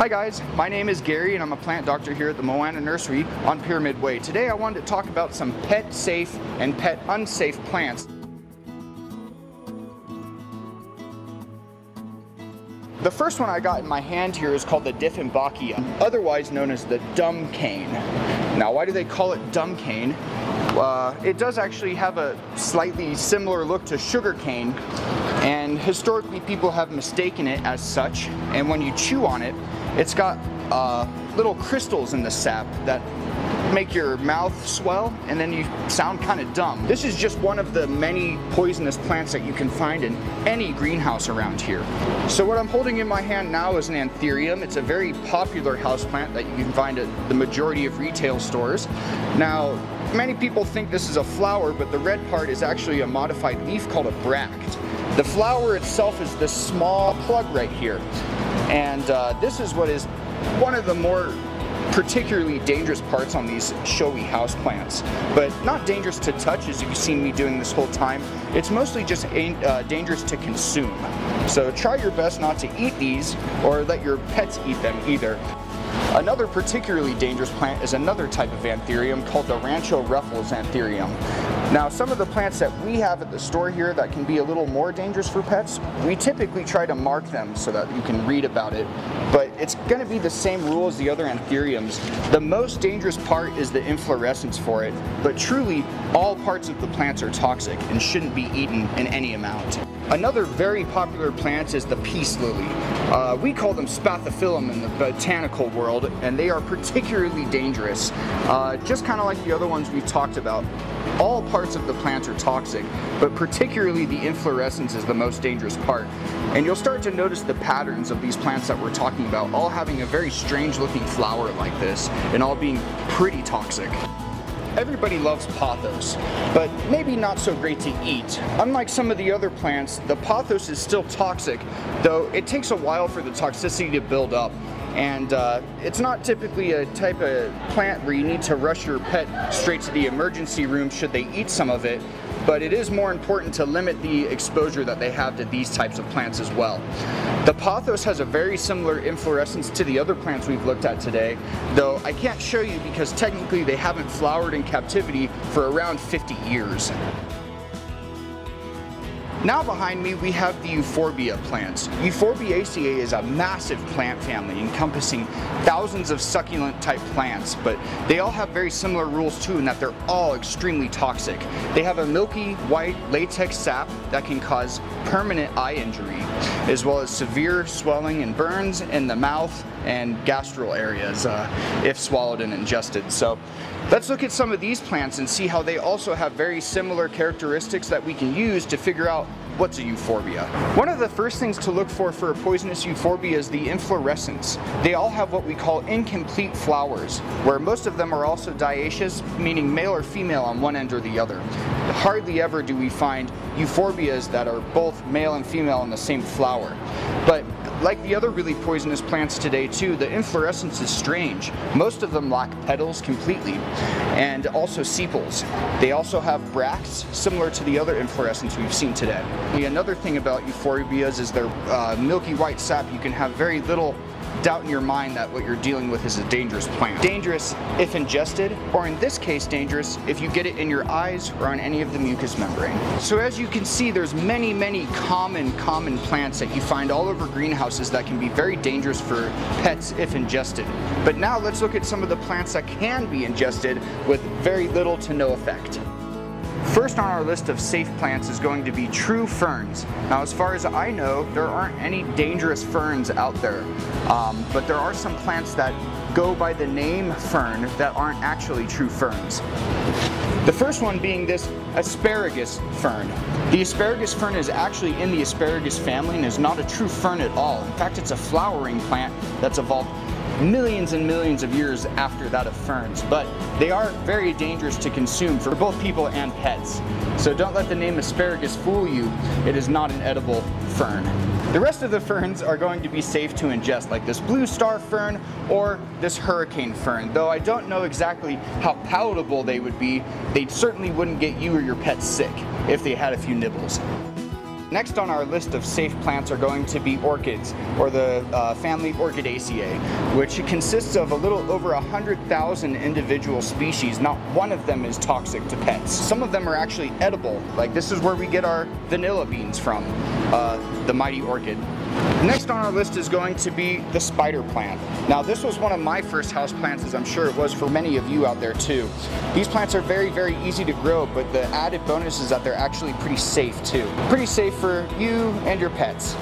Hi guys, my name is Gary and I'm a plant doctor here at the Moana Nursery on Pyramid Way. Today I wanted to talk about some pet safe and pet unsafe plants. The first one I got in my hand here is called the Dieffenbachia, otherwise known as the dumb cane. Now why do they call it dumb cane? It does actually have a slightly similar look to sugar cane, and historically people have mistaken it as such, and when you chew on it, it's got little crystals in the sap that make your mouth swell and then you sound kind of dumb. This is just one of the many poisonous plants that you can find in any greenhouse around here. So what I'm holding in my hand now is an Antherium. It's a very popular houseplant that you can find at the majority of retail stores. Now, many people think this is a flower, but the red part is actually a modified leaf called a bract. The flower itself is this small plug right here. And this is what is one of the more particularly dangerous parts on these showy houseplants, but not dangerous to touch as you've seen me doing this whole time. It's mostly just dangerous to consume. So try your best not to eat these or let your pets eat them either. Another particularly dangerous plant is another type of Antherium called the Rancho Ruffles Antherium. Now, some of the plants that we have at the store here that can be a little more dangerous for pets, we typically try to mark them so that you can read about it, but it's going to be the same rule as the other Antheriums. The most dangerous part is the inflorescence for it, but truly all parts of the plants are toxic and shouldn't be eaten in any amount. Another very popular plant is the peace lily. We call them spathiphyllum in the botanical world, and they are particularly dangerous. Just kind of like the other ones we've talked about. All parts of the plant are toxic, but particularly the inflorescence is the most dangerous part. And you'll start to notice the patterns of these plants that we're talking about, all having a very strange looking flower like this, and all being pretty toxic. Everybody loves pothos, but maybe not so great to eat. Unlike some of the other plants, the pothos is still toxic, though it takes a while for the toxicity to build up. And it's not typically a type of plant where you need to rush your pet straight to the emergency room should they eat some of it, but it is more important to limit the exposure that they have to these types of plants as well. The pothos has a very similar inflorescence to the other plants we've looked at today, though I can't show you because technically they haven't flowered in captivity for around 50 years. Now behind me we have the Euphoria plants. Euphorbiaceae is a massive plant family encompassing thousands of succulent type plants, but they all have very similar rules too in that they're all extremely toxic. They have a milky white latex sap that can cause permanent eye injury, as well as severe swelling and burns in the mouth and gastral areas if swallowed and ingested. So let's look at some of these plants and see how they also have very similar characteristics that we can use to figure out what's a euphorbia. One of the first things to look for a poisonous euphorbia is the inflorescence. They all have what we call incomplete flowers, where most of them are also dioecious, meaning male or female on one end or the other. Hardly ever do we find euphorbias that are both male and female in the same flower. But like the other really poisonous plants today too, the inflorescence is strange. Most of them lack petals completely, and also sepals. They also have bracts, similar to the other inflorescence we've seen today. Another thing about euphorbias is their milky white sap. You can have very little doubt in your mind that what you're dealing with is a dangerous plant. Dangerous if ingested, or in this case dangerous if you get it in your eyes or on any of the mucous membrane. So as you can see, there's many common plants that you find all over greenhouses that can be very dangerous for pets if ingested. But now let's look at some of the plants that can be ingested with very little to no effect. First on our list of safe plants is going to be true ferns. Now, as far as I know, there aren't any dangerous ferns out there, but there are some plants that go by the name fern that aren't actually true ferns. The first one being this Asparagus Fern. The Asparagus Fern is actually in the asparagus family and is not a true fern at all. In fact, it's a flowering plant that's evolved millions and millions of years after that of ferns, but they are very dangerous to consume for both people and pets. So don't let the name asparagus fool you. It is not an edible fern. The rest of the ferns are going to be safe to ingest, like this blue star fern or this hurricane fern, though I don't know exactly how palatable they would be. They certainly wouldn't get you or your pet sick if they had a few nibbles. Next on our list of safe plants are going to be orchids, or the family Orchidaceae, which consists of a little over 100,000 individual species. Not one of them is toxic to pets. Some of them are actually edible, like this is where we get our vanilla beans from, the mighty orchid. Next on our list is going to be the spider plant. Now this was one of my first house plants, as I'm sure it was for many of you out there too. These plants are very, very easy to grow, but the added bonus is that they're actually pretty safe too. Pretty safe for you and your pets.